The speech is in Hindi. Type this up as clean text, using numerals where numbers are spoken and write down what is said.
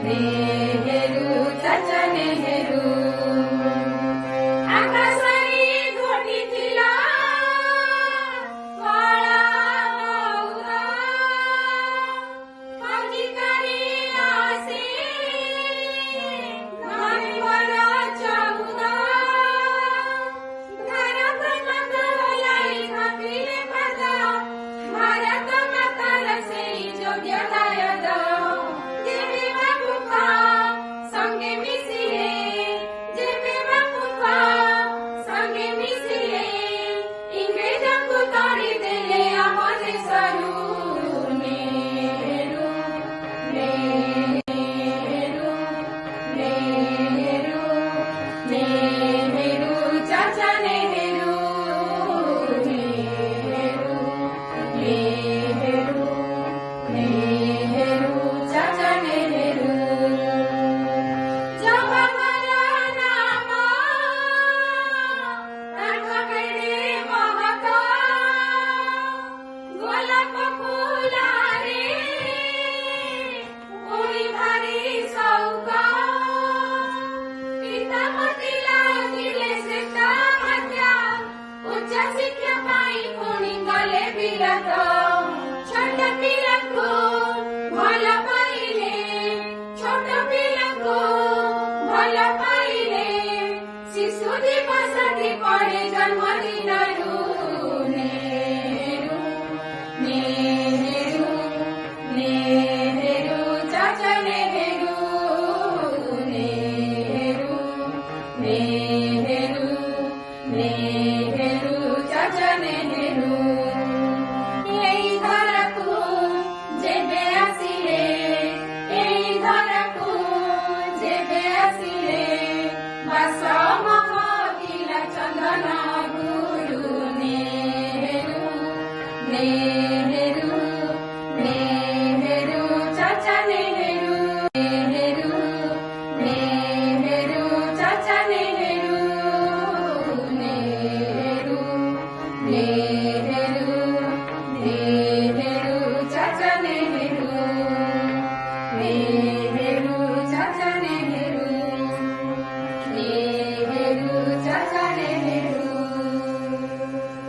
नेहरू चाचा नेहरू आकाशरी घोटिथिला कला मौरा अधिकारी आसे नवेम्बर 14 भारत मातालाई घाटिले पर्दा भारत मातार सेई योग्य दायद जेबे बाबुका संगे मिसिले जेबे बाबुका संगे मिसिले इंग्रेजको तोड़ी देले आम देशरू नेहरू नेहरू नेहरू नेहरू चाचा नेहरू नेहरू नेहरू नेहरू चाचा नेहरू जब हमारा नाम राघवेडे महतो गोलाप फुलारे उड़ी भारी सौका पिता मतिला दिले श्रेष्ठ मध्या उच्च शिक्षा पाई पुणी गले बिरत छोट पिलाको भल पाइले छोट पिलाको भल पाइले शिशु दिवस पड़े जन्म